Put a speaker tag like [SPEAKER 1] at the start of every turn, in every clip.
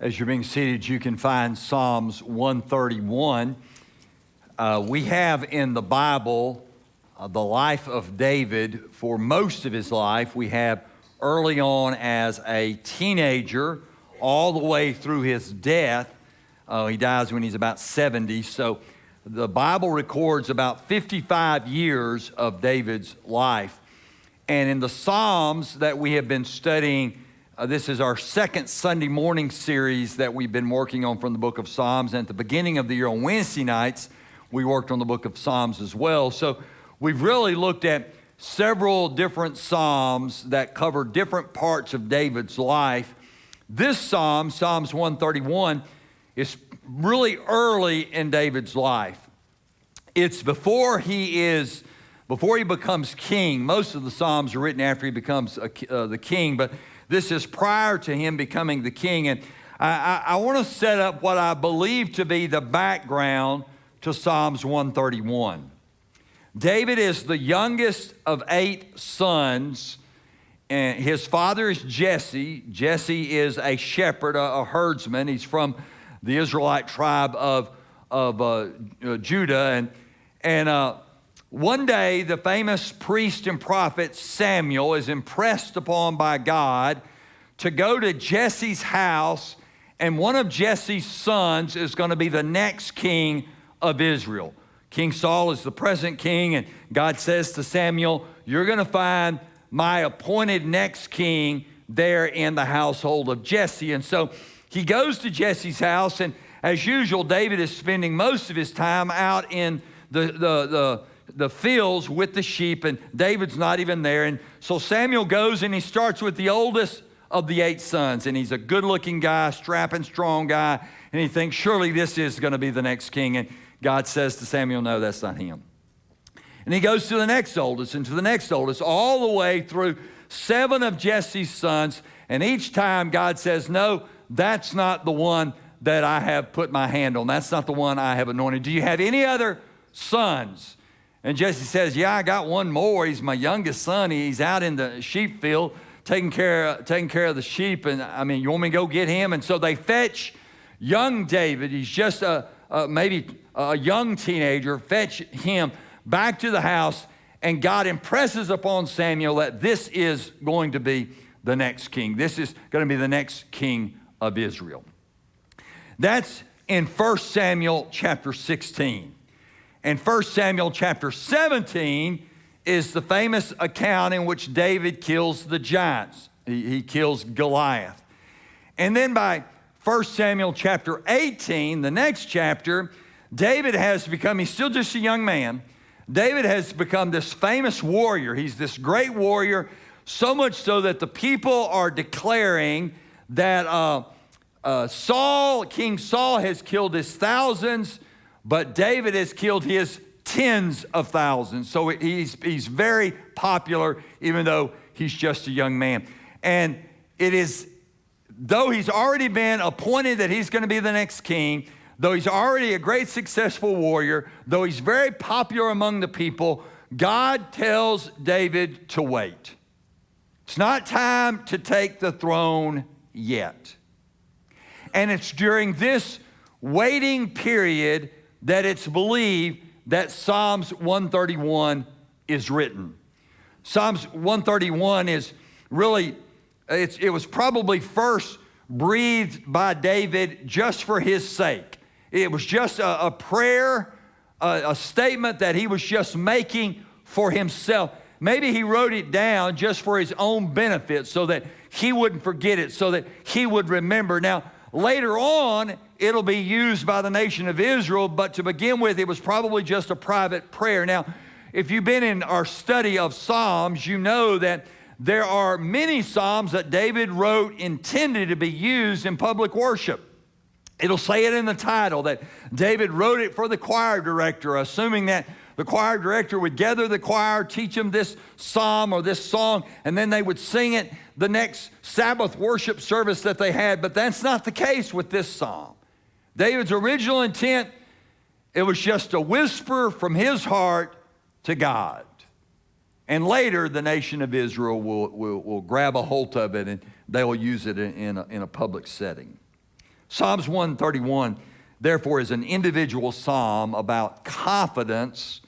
[SPEAKER 1] As you're being seated, you can find Psalms 131. We have in the Bible the life of David for most of his life. We have early on as a teenager all the way through his death. He dies when he's about 70. So the Bible records about 55 years of David's life. And in the Psalms that we have been studying, this is our second Sunday morning series that we've been working on from the book of Psalms. And at the beginning of the year on Wednesday nights, we worked on the book of Psalms as well. So we've really looked at several different Psalms that cover different parts of David's life. This Psalm, Psalms 131, is really early in David's life. It's before he becomes king. Most of the Psalms are written after he becomes the king, but this is prior to him becoming the king. And I want to set up what I believe to be the background to Psalms 131. David is the youngest of 8 sons, and his father is Jesse. Jesse is a shepherd, a herdsman. He's from the Israelite tribe of Judah. And one day, the famous priest and prophet Samuel is impressed upon by God to go to Jesse's house, and one of Jesse's sons is going to be the next king of Israel. King Saul is the present king, and God says to Samuel, "You're going to find my appointed next king there in the household of Jesse." And so he goes to Jesse's house, and as usual, David is spending most of his time out in the fields with the sheep, and David's not even there. And so Samuel goes and he starts with the oldest of the 8 sons, and he's a good-looking guy, strapping, strong guy, and he thinks, surely this is going to be the next king. And God says to Samuel, no, that's not him. And he goes to the next oldest and to the next oldest, all the way through 7 of Jesse's sons, and each time God says, no, that's not the one that I have put my hand on. That's not the one I have anointed. Do you have any other sons? And Jesse says, yeah, I got one more. He's my youngest son. He's out in the sheep field taking care of the sheep. And I mean, you want me to go get him? And so they fetch young David. He's just maybe a young teenager. Fetch him back to the house. And God impresses upon Samuel that this is going to be the next king. This is going to be the next king of Israel. That's in 1 Samuel chapter 16. And 1 Samuel chapter 17 is the famous account in which David kills the giants. He kills Goliath. And then by 1 Samuel chapter 18, the next chapter, David has become, he's still just a young man, David has become this famous warrior. He's this great warrior, so much so that the people are declaring that King Saul has killed his thousands, but David has killed his tens of thousands. So he's very popular, even though he's just a young man. And it is, though he's already been appointed that he's going to be the next king, though he's already a great successful warrior, though he's very popular among the people, God tells David to wait. It's not time to take the throne yet. And it's during this waiting period that it's believed that Psalms 131 is written. Psalms 131 is really, it was probably first breathed by David just for his sake. It was just a prayer, a statement that he was just making for himself. Maybe he wrote it down just for his own benefit so that he wouldn't forget it, so that he would remember. Now, later on, it'll be used by the nation of Israel, but to begin with, it was probably just a private prayer. Now, if you've been in our study of Psalms, you know that there are many Psalms that David wrote intended to be used in public worship. It'll say it in the title that David wrote it for the choir director, assuming that the choir director would gather the choir, teach them this psalm or this song, and then they would sing it the next Sabbath worship service that they had. But that's not the case with this psalm. David's original intent, it was just a whisper from his heart to God. And later, the nation of Israel will grab a hold of it and they will use it in a public setting. Psalms 131, therefore, is an individual psalm about confidence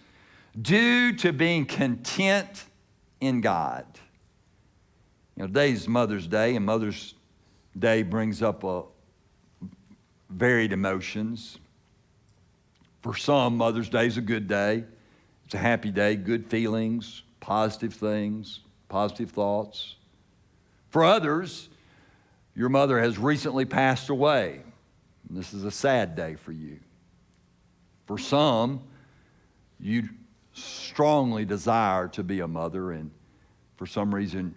[SPEAKER 1] due to being content in God. You know, today's Mother's Day, and Mother's Day brings up varied emotions. For some, Mother's Day is a good day. It's a happy day, good feelings, positive things, positive thoughts. For others, your mother has recently passed away. And this is a sad day for you. For some, you strongly desire to be a mother, and for some reason,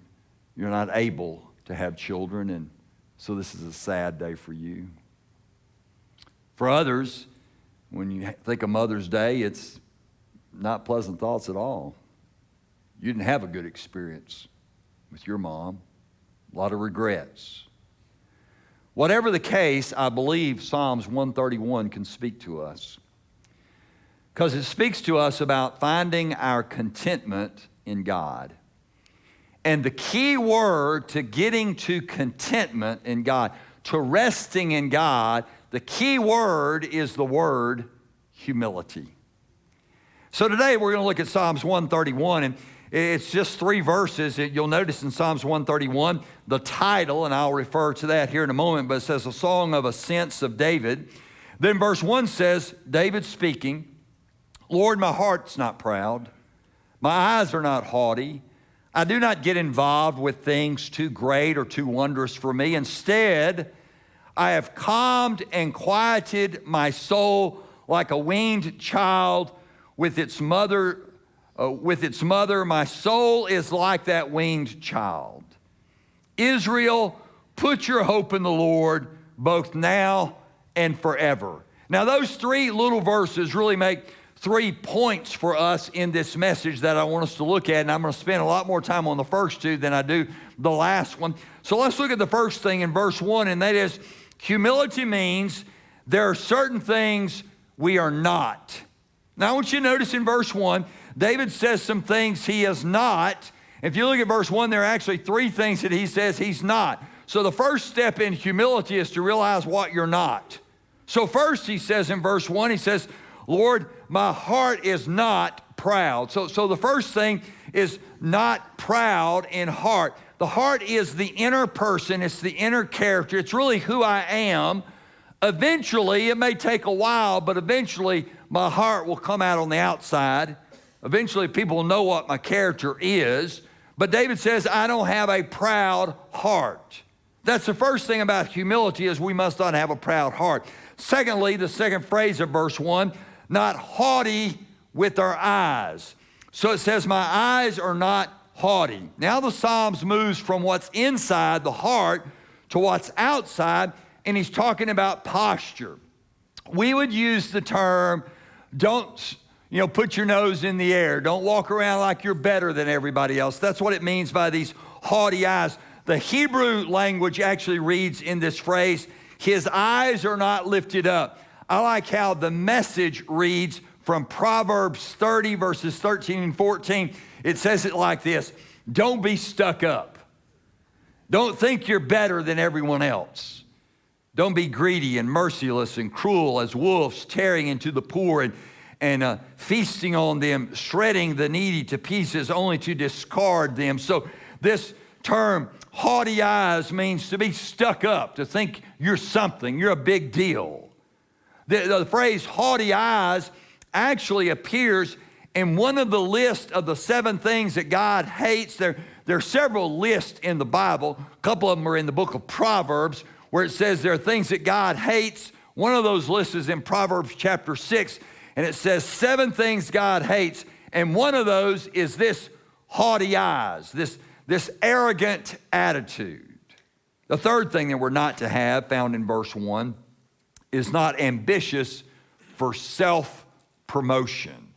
[SPEAKER 1] you're not able to have children, and so this is a sad day for you. For others, when you think of Mother's Day, it's not pleasant thoughts at all. You didn't have a good experience with your mom, a lot of regrets. Whatever the case, I believe Psalms 131 can speak to us, because it speaks to us about finding our contentment in God. And the key word to getting to contentment in God, to resting in God, the key word is the word humility. So today we're going to look at Psalms 131, and it's just 3 verses. You'll notice in Psalms 131, the title, and I'll refer to that here in a moment, but it says, a song of ascents of David. Then verse 1 says, David speaking, Lord, my heart's not proud. My eyes are not haughty. I do not get involved with things too great or too wondrous for me. Instead, I have calmed and quieted my soul like a weaned child with its mother. My soul is like that weaned child. Israel, put your hope in the Lord, both now and forever. Now, those 3 little verses really make 3 points for us in this message that I want us to look at, and I'm going to spend a lot more time on the first 2 than I do the last one. So let's look at the first thing in verse 1, and that is humility means there are certain things we are not. Now, I want you to notice in verse 1, David says some things he is not. If you look at verse 1, there are actually 3 things that he says he's not. So the first step in humility is to realize what you're not. So first he says in verse 1, he says, Lord, my heart is not proud. So the first thing is not proud in heart. The heart is the inner person. It's the inner character. It's really who I am. Eventually, it may take a while, but eventually my heart will come out on the outside. Eventually, people will know what my character is. But David says, I don't have a proud heart. That's the first thing about humility, is we must not have a proud heart. Secondly, the second phrase of verse 1, not haughty with our eyes. So it says, my eyes are not haughty. Now the Psalms moves from what's inside the heart to what's outside, and he's talking about posture. We would use the term, don't put your nose in the air. Don't walk around like you're better than everybody else. That's what it means by these haughty eyes. The Hebrew language actually reads in this phrase, his eyes are not lifted up. I like how the Message reads from Proverbs 30, verses 13 and 14. It says it like this, don't be stuck up. Don't think you're better than everyone else. Don't be greedy and merciless and cruel as wolves tearing into the poor and feasting on them, shredding the needy to pieces only to discard them. So this term, haughty eyes, means to be stuck up, to think you're something, you're a big deal. The phrase haughty eyes actually appears in one of the lists of the 7 things that God hates. There are several lists in the Bible. A couple of them are in the book of Proverbs, where it says there are things that God hates. One of those lists is in Proverbs chapter 6, and it says 7 things God hates, and one of those is this haughty eyes, this arrogant attitude. The third thing that we're not to have, found in verse 1, is not ambitious for self-promotion.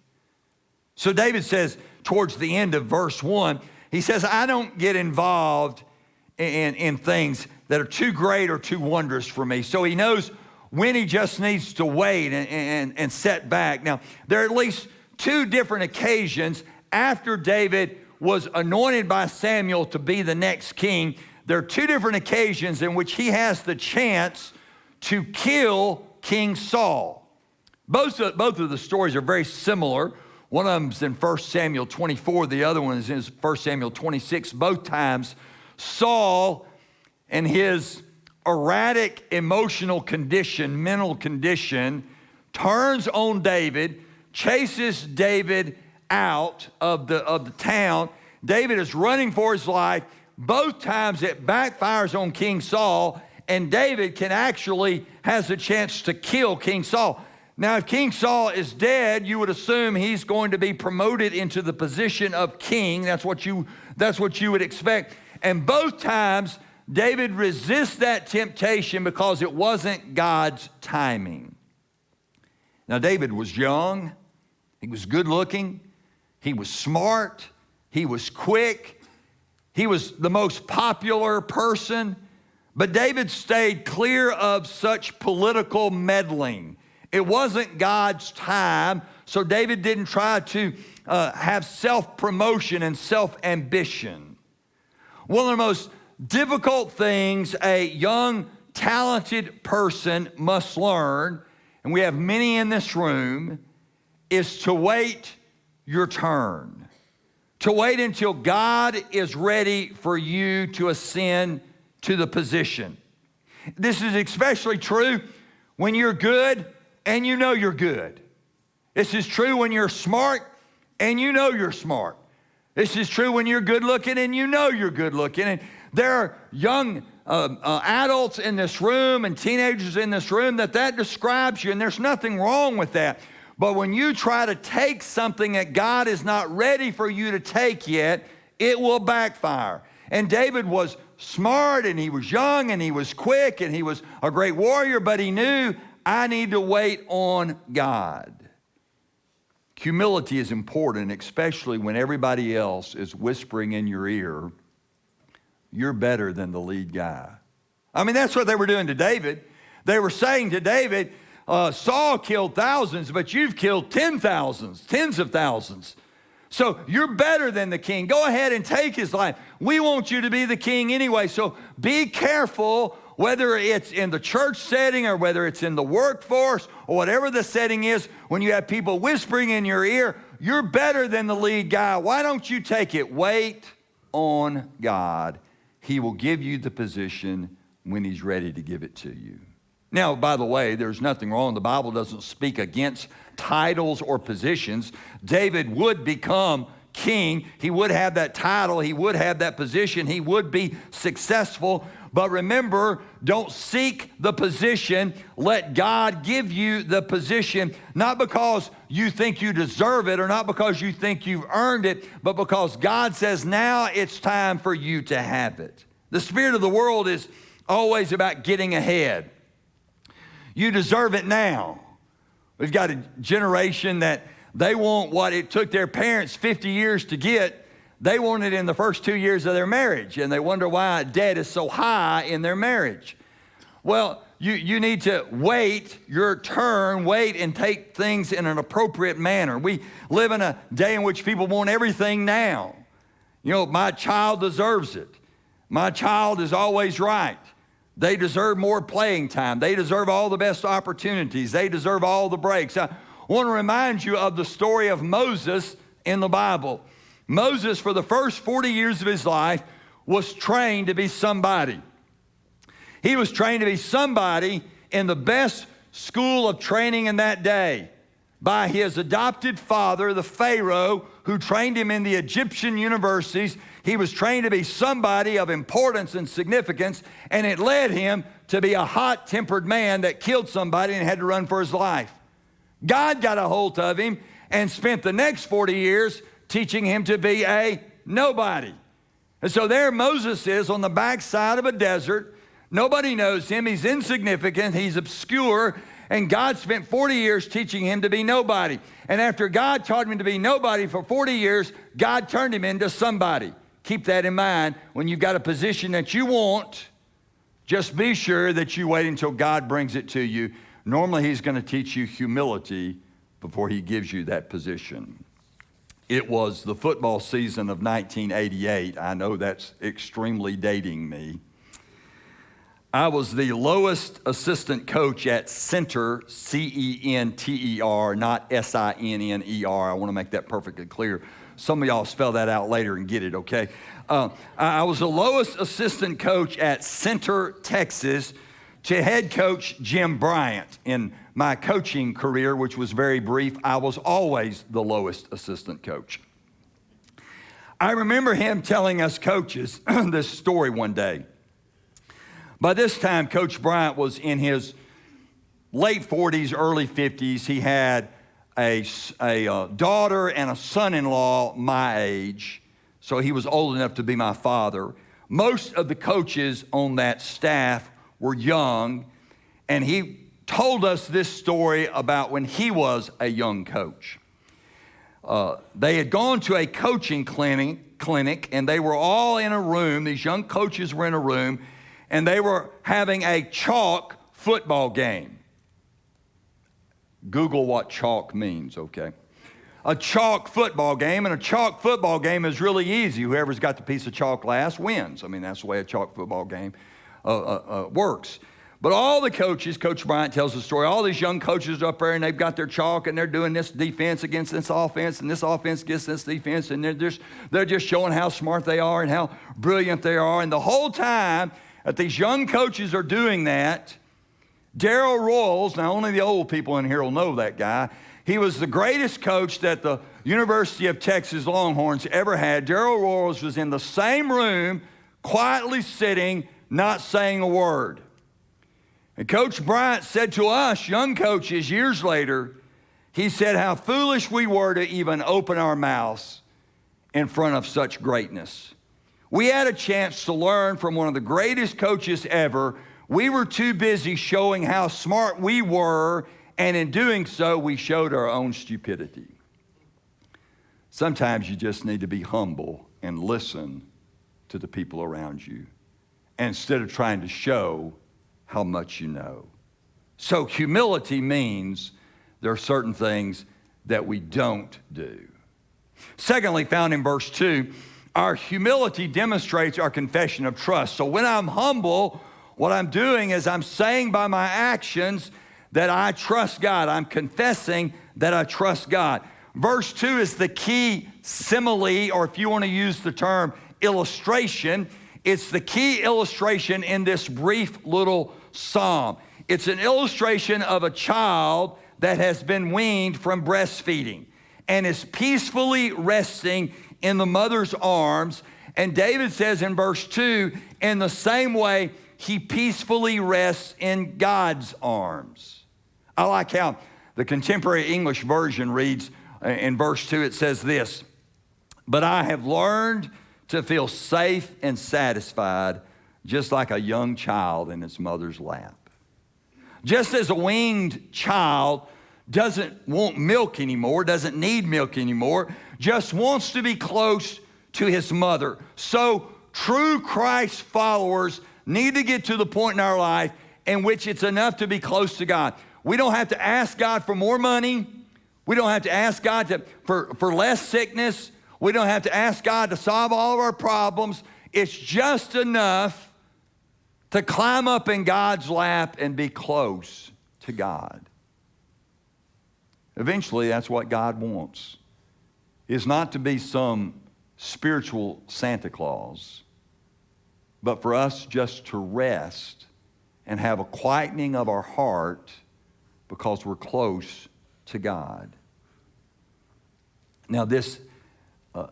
[SPEAKER 1] So David says towards the end of verse 1, he says, I don't get involved in things that are too great or too wondrous for me. So he knows when he just needs to wait and set back. Now, there are at least 2 different occasions after David was anointed by Samuel to be the next king. There are 2 different occasions in which he has the chance to kill King Saul. Both of the stories are very similar. One of them's in 1 Samuel 24. The other one is in 1 Samuel 26. Both times, Saul and his erratic emotional condition, mental condition, turns on David, chases David out of the town. David is running for his life. Both times it backfires on King Saul, and David has a chance to kill King Saul. Now, if King Saul is dead, you would assume he's going to be promoted into the position of king. That's what you would expect. And both times, David resists that temptation because it wasn't God's timing. Now, David was young, he was good looking, he was smart, he was quick, he was the most popular person, but David stayed clear of such political meddling. It wasn't God's time, so David didn't try to have self-promotion and self-ambition. One of the most difficult things a young, talented person must learn, and we have many in this room, is to wait your turn. To wait until God is ready for you to ascend to the position. This is especially true when you're good and you know you're good. This is true when you're smart and you know you're smart. This is true when you're good looking and you know you're good looking. And there are young adults in this room and teenagers in this room that describes you, and there's nothing wrong with that. But when you try to take something that God is not ready for you to take yet, it will backfire. And David was smart, and he was young, and he was quick, and he was a great warrior, but he knew, I need to wait on God. Humility is important, especially when everybody else is whispering in your ear, you're better than the lead guy. I mean, that's what they were doing to David. They were saying to David, Saul killed thousands, but you've killed tens of thousands. So you're better than the king. Go ahead and take his life. We want you to be the king anyway. So be careful, whether it's in the church setting or whether it's in the workforce or whatever the setting is, when you have people whispering in your ear, you're better than the lead guy. Why don't you take it? Wait on God. He will give you the position when he's ready to give it to you. Now, by the way, there's nothing wrong. The Bible doesn't speak against titles or positions. David would become king. He would have that title. He would have that position. He would be successful. But remember, don't seek the position. Let God give you the position, not because you think you deserve it or not because you think you've earned it, but because God says now it's time for you to have it. The spirit of the world is always about getting ahead. You deserve it now. We've got a generation that they want what it took their parents 50 years to get. They want it in the first 2 years of their marriage, and they wonder why debt is so high in their marriage. Well, you need to wait your turn, wait and take things in an appropriate manner. We live in a day in which people want everything now. You know, my child deserves it. My child is always right. They deserve more playing time. They deserve all the best opportunities. They deserve all the breaks. I want to remind you of the story of Moses in the Bible. Moses, for the first 40 years of his life, was trained to be somebody. He was trained to be somebody in the best school of training in that day by his adopted father, the Pharaoh, who trained him in the Egyptian universities. He was trained to be somebody of importance and significance, and it led him to be a hot-tempered man that killed somebody and had to run for his life. God got a hold of him and spent the next 40 years teaching him to be a nobody. And so there Moses is on the backside of a desert. Nobody knows him. He's insignificant. He's obscure. And God spent 40 years teaching him to be nobody. And after God taught him to be nobody for 40 years, God turned him into somebody. Keep that in mind. When you've got a position that you want, just be sure that you wait until God brings it to you. Normally, he's going to teach you humility before he gives you that position. It was the football season of 1988. I know that's extremely dating me. I was the lowest assistant coach at Center, C-E-N-T-E-R, not S-I-N-N-E-R. I want to make that perfectly clear. Some of y'all spell that out later and get it, okay? I was the lowest assistant coach at Center, Texas, to head coach Jim Bryant. In my coaching career, which was very brief, I was always the lowest assistant coach. I remember him telling us coaches this story one day. By this time, Coach Bryant was in his late 40s, early 50s. He had a daughter and a son-in-law my age, so he was old enough to be my father. Most of the coaches on that staff were young, and he told us this story about when he was a young coach. They had gone to a coaching clinic, and they were all in a room. These young coaches were in a room, and they were having a chalk football game. Google what chalk means, okay? A chalk football game, and a chalk football game is really easy. Whoever's got the piece of chalk last wins. I mean, that's the way a chalk football game works. But all the coaches, Coach Bryant tells the story, all these young coaches are up there, and they've got their chalk, and they're doing this defense against this offense, and this offense against this defense, and they're just showing how smart they are and how brilliant they are. And the whole time that these young coaches are doing that, Darrell Royals, now only the old people in here will know that guy. He was the greatest coach that the University of Texas Longhorns ever had. Darrell Royals was in the same room, quietly sitting, not saying a word. And Coach Bryant said to us, young coaches, years later, he said how foolish we were to even open our mouths in front of such greatness. We had a chance to learn from one of the greatest coaches ever. We were too busy showing how smart we were, and in doing so, we showed our own stupidity. Sometimes you just need to be humble and listen to the people around you instead of trying to show how much you know. So humility means there are certain things that we don't do. Secondly, found in verse 2, our humility demonstrates our confession of trust. So when I'm humble, what I'm doing is I'm saying by my actions that I trust God. I'm confessing that I trust God. Verse 2 is the key simile, or if you want to use the term illustration, it's the key illustration in this brief little psalm. It's an illustration of a child that has been weaned from breastfeeding and is peacefully resting in the mother's arms. And David says in verse 2, in the same way, he peacefully rests in God's arms. I like how the contemporary English version reads in verse 2, it says this, but I have learned to feel safe and satisfied, just like a young child in its mother's lap. Just as a weaned child doesn't want milk anymore, doesn't need milk anymore, just wants to be close to his mother. So true Christ followers need to get to the point in our life in which it's enough to be close to God. We don't have to ask God for more money. We don't have to ask God for less sickness. We don't have to ask God to solve all of our problems. It's just enough to climb up in God's lap and be close to God. Eventually, that's what God wants, is not to be some spiritual Santa Claus, but for us just to rest and have a quietening of our heart because we're close to God. Now, this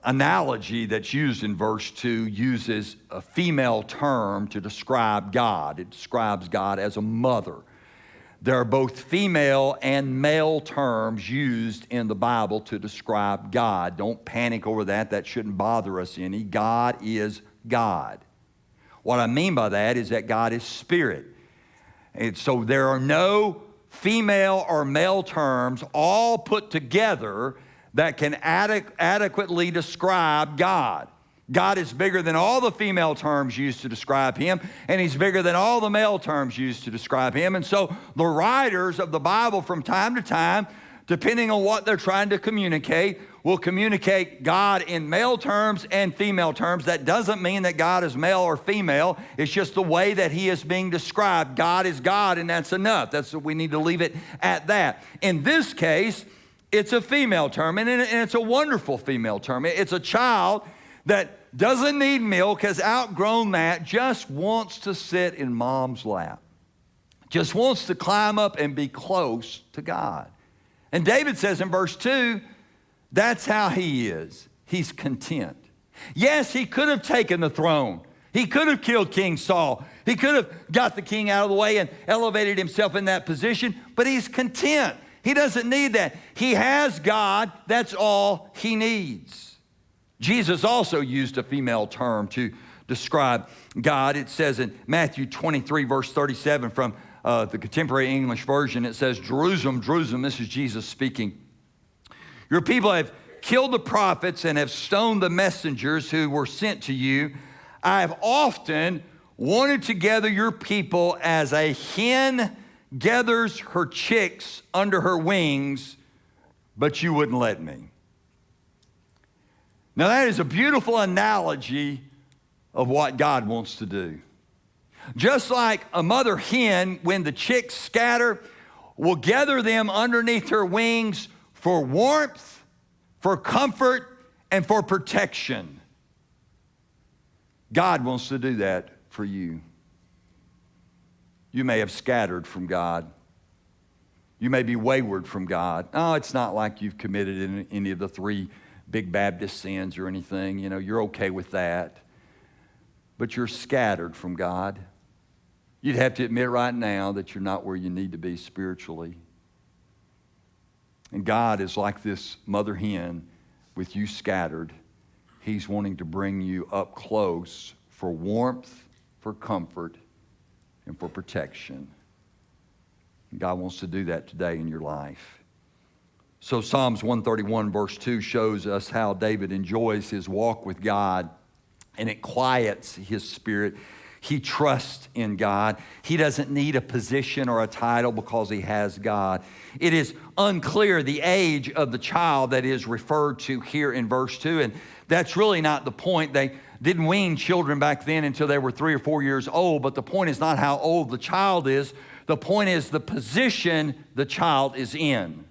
[SPEAKER 1] analogy that's used in verse 2 uses a female term to describe God. It describes God as a mother. There are both female and male terms used in the Bible to describe God. Don't panic over that. That shouldn't bother us any. God is God. What I mean by that is that God is spirit. And so there are no female or male terms all put together that can adequately describe God. God is bigger than all the female terms used to describe him, and he's bigger than all the male terms used to describe him. And so the writers of the Bible from time to time, depending on what they're trying to communicate, will communicate God in male terms and female terms. That doesn't mean that God is male or female. It's just the way that he is being described. God is God, and that's enough. We need to leave it at that. In this case, it's a female term, and it's a wonderful female term. It's a child that doesn't need milk, has outgrown that, just wants to sit in mom's lap, just wants to climb up and be close to God. And David says in verse 2, that's how he is. He's content. Yes, he could have taken the throne. He could have killed King Saul. He could have got the king out of the way and elevated himself in that position, but he's content. He doesn't need that. He has God. That's all he needs. Jesus also used a female term to describe God. It says in Matthew 23, verse 37 from the Contemporary English Version, it says, Jerusalem, Jerusalem, this is Jesus speaking. Your people have killed the prophets and have stoned the messengers who were sent to you. I have often wanted to gather your people as a hen gathers her chicks under her wings, but you wouldn't let me. Now that is a beautiful analogy of what God wants to do. Just like a mother hen, when the chicks scatter, will gather them underneath her wings for warmth, for comfort, and for protection. God wants to do that for you. You may have scattered from God. You may be wayward from God. Oh, it's not like you've committed any of the 3 big Baptist sins or anything. You know, you're okay with that. But you're scattered from God. You'd have to admit right now that you're not where you need to be spiritually. And God is like this mother hen with you scattered. He's wanting to bring you up close for warmth, for comfort, and for protection. And God wants to do that today in your life. So Psalms 131 verse 2 shows us how David enjoys his walk with God, and it quiets his spirit. He trusts in God. He doesn't need a position or a title because he has God. It is unclear the age of the child that is referred to here in verse 2, and that's really not the point. They didn't wean children back then until they were 3 or 4 years old, but the point is not how old the child is. The point is the position the child is in.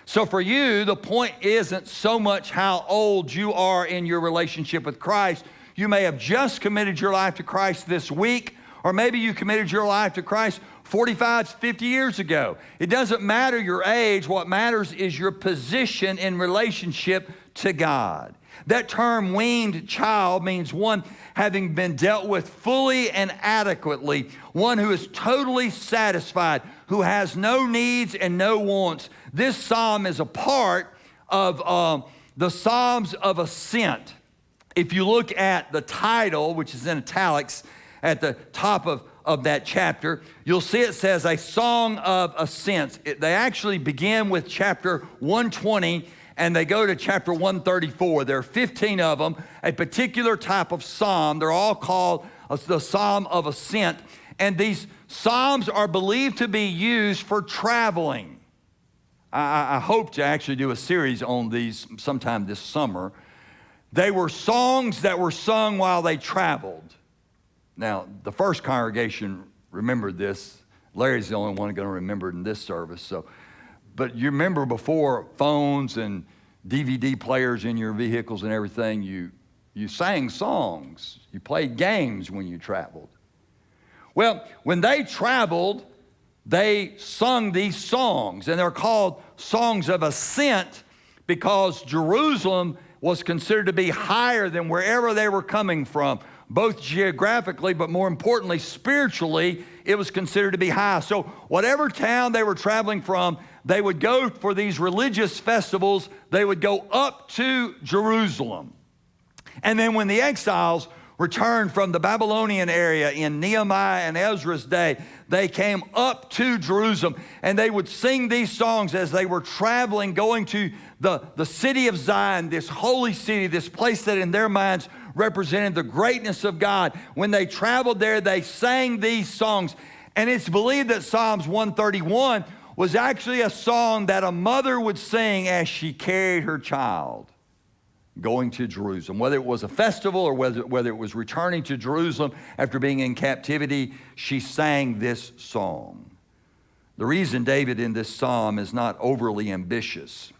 [SPEAKER 1] So for you, the point isn't so much how old you are in your relationship with Christ. You may have just committed your life to Christ this week, or maybe you committed your life to Christ 45, 50 years ago. It doesn't matter your age. What matters is your position in relationship to God. That term weaned child means one having been dealt with fully and adequately, one who is totally satisfied, who has no needs and no wants. This psalm is a part of the Psalms of Ascent. If you look at the title, which is in italics at the top of that chapter, you'll see it says a song of ascents. They actually begin with chapter 120 and they go to chapter 134. There are 15 of them, a particular type of psalm. They're all called the Psalm of Ascent. And these psalms are believed to be used for traveling. I hope to actually do a series on these sometime this summer. They were songs that were sung while they traveled. Now, the first congregation remembered this. Larry's the only one going to remember it in this service. But you remember before phones and DVD players in your vehicles and everything, you sang songs. You played games when you traveled. Well, when they traveled, they sung these songs, and they're called songs of ascent because Jerusalem was considered to be higher than wherever they were coming from, both geographically, but more importantly, spiritually, it was considered to be high. So whatever town they were traveling from, they would go for these religious festivals. They would go up to Jerusalem. And then when the exiles returned from the Babylonian area in Nehemiah and Ezra's day, they came up to Jerusalem, and they would sing these songs as they were traveling, going to the city of Zion, this holy city, this place that in their minds represented the greatness of God. When they traveled there, they sang these songs. And it's believed that Psalms 131 was actually a song that a mother would sing as she carried her child going to Jerusalem. Whether it was a festival or whether it was returning to Jerusalem after being in captivity, she sang this song. The reason David in this psalm is not overly ambitious,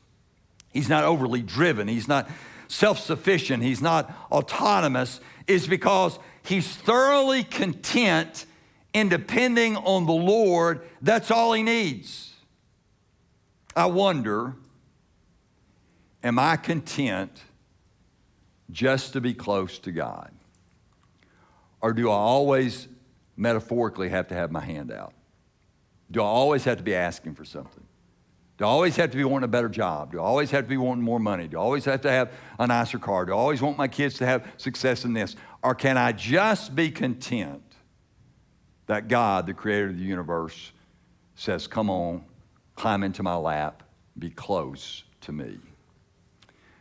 [SPEAKER 1] he's not overly driven, he's not self-sufficient, he's not autonomous, is because he's thoroughly content in depending on the Lord. That's all he needs. I wonder, am I content just to be close to God? Or do I always metaphorically have to have my hand out? Do I always have to be asking for something? Do I always have to be wanting a better job? Do I always have to be wanting more money? Do I always have to have a nicer car? Do I always want my kids to have success in this? Or can I just be content that God, the creator of the universe, says, come on, climb into my lap, be close to me?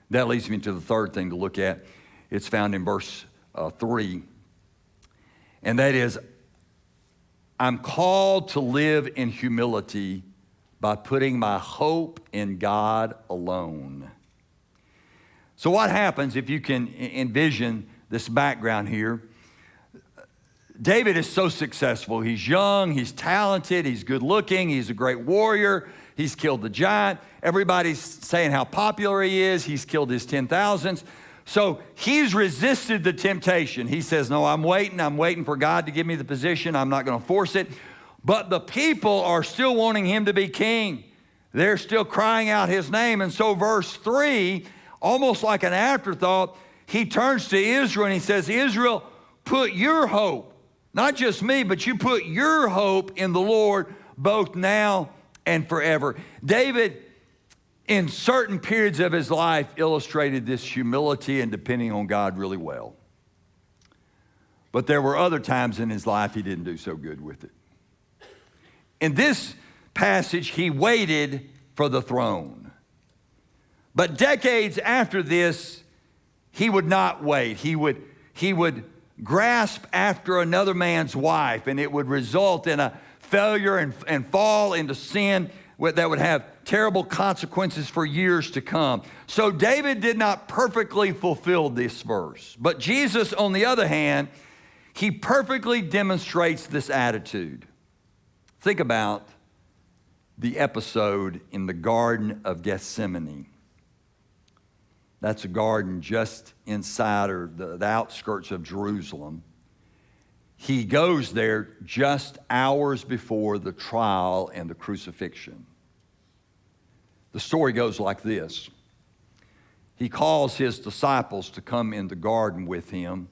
[SPEAKER 1] That leads me to the third thing to look at. It's found in verse 3. And that is, I'm called to live in humility by putting my hope in God alone. So what happens if you can envision this background here? David is so successful. He's young, he's talented, he's good looking, he's a great warrior, he's killed the giant. Everybody's saying how popular he is. He's killed his 10,000s. So he's resisted the temptation. He says, no, I'm waiting for God to give me the position. I'm not going to force it. But the people are still wanting him to be king. They're still crying out his name. And so verse 3, almost like an afterthought, he turns to Israel and he says, Israel, put your hope, not just me, but you put your hope in the Lord both now and forever. David, in certain periods of his life, illustrated this humility and depending on God really well. But there were other times in his life he didn't do so good with it. In this passage, he waited for the throne. But decades after this, he would not wait. He would grasp after another man's wife, and it would result in a failure and fall into sin that would have terrible consequences for years to come. So David did not perfectly fulfill this verse. But Jesus, on the other hand, he perfectly demonstrates this attitude. Think about the episode in the Garden of Gethsemane. That's a garden just inside or the outskirts of Jerusalem. He goes there just hours before the trial and the crucifixion. The story goes like this. He calls his disciples to come in the garden with him.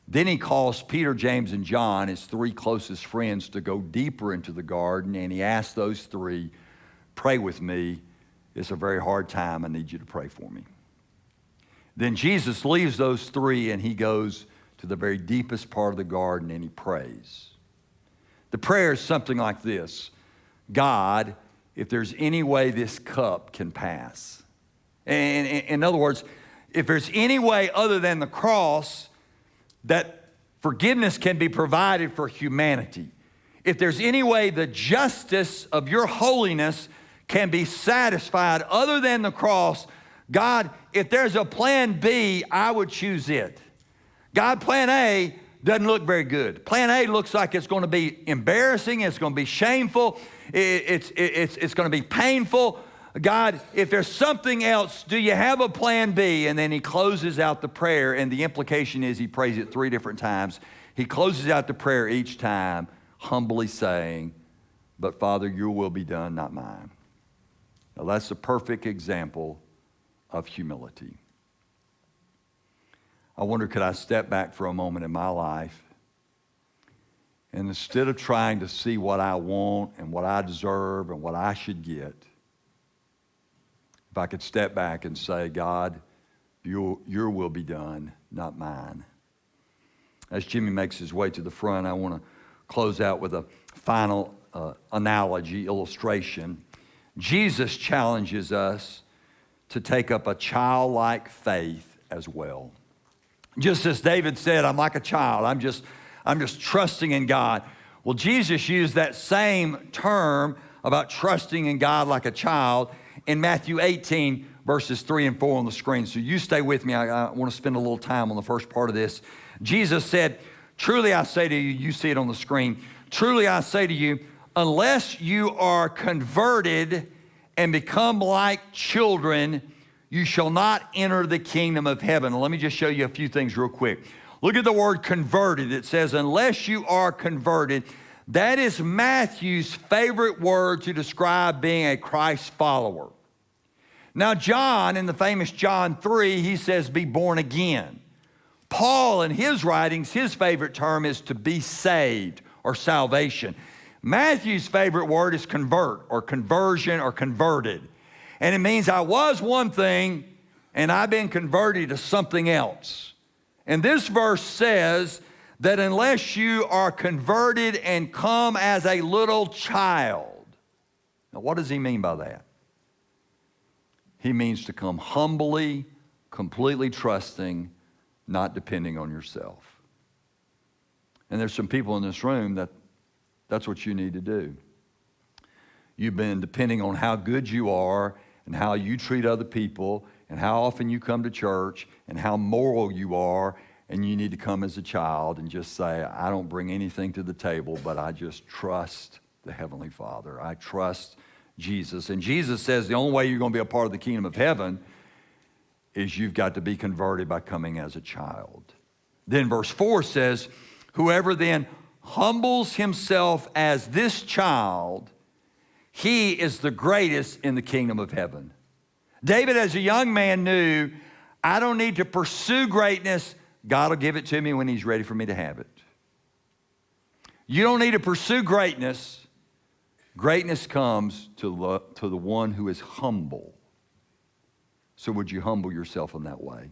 [SPEAKER 1] Then he calls Peter, James, and John, his three closest friends, to go deeper into the garden, and he asks those three, pray with me. It's a very hard time. I need you to pray for me. Then Jesus leaves those three, and he goes to the very deepest part of the garden, and he prays. The prayer is something like this: God, if there's any way this cup can pass. And in other words, if there's any way other than the cross that forgiveness can be provided for humanity, if there's any way the justice of your holiness can be satisfied other than the cross, God, if there's a plan B, I would choose it. God, plan A doesn't look very good. Plan A looks like it's going to be embarrassing. It's going to be shameful. It's going to be painful. God, if there's something else, do you have a plan B? And then he closes out the prayer, and the implication is he prays it 3 different times. He closes out the prayer each time, humbly saying, but Father, your will be done, not mine. Now that's a perfect example of humility. I wonder, could I step back for a moment in my life, and instead of trying to see what I want and what I deserve and what I should get, if I could step back and say, God, your will be done, not mine. As Jimmy makes his way to the front, I want to close out with a final analogy, illustration. Jesus challenges us to take up a childlike faith as well. Just as David said, I'm like a child. I'm just trusting in God. Well, Jesus used that same term, about trusting in God like a child in Matthew 18, verses 3 and 4 on the screen. So you stay with me. I want to spend a little time on the first part of this. Jesus said, truly I say to you, you see it on the screen, truly I say to you, unless you are converted and become like children, you shall not enter the kingdom of heaven. Let me just show you a few things real quick. Look at the word converted. It says, unless you are converted. That is Matthew's favorite word to describe being a Christ follower. Now, John, in the famous John 3, he says, be born again. Paul, in his writings, his favorite term is to be saved or salvation. Matthew's favorite word is convert or conversion or converted. And it means I was one thing and I've been converted to something else. And this verse says that unless you are converted and come as a little child. Now, what does he mean by that? He means to come humbly, completely trusting, not depending on yourself. And there's some people in this room that's what you need to do. You've been depending on how good you are and how you treat other people and how often you come to church and how moral you are, and you need to come as a child and just say, I don't bring anything to the table, but I just trust the Heavenly Father. I trust Jesus. And Jesus says the only way you're going to be a part of the kingdom of heaven is you've got to be converted by coming as a child. Then verse 4 says, whoever then humbles himself as this child, he is the greatest in the kingdom of heaven. David, as a young man, knew, I don't need to pursue greatness. God will give it to me when he's ready for me to have it. You don't need to pursue greatness. Greatness comes to the one who is humble. So would you humble yourself in that way?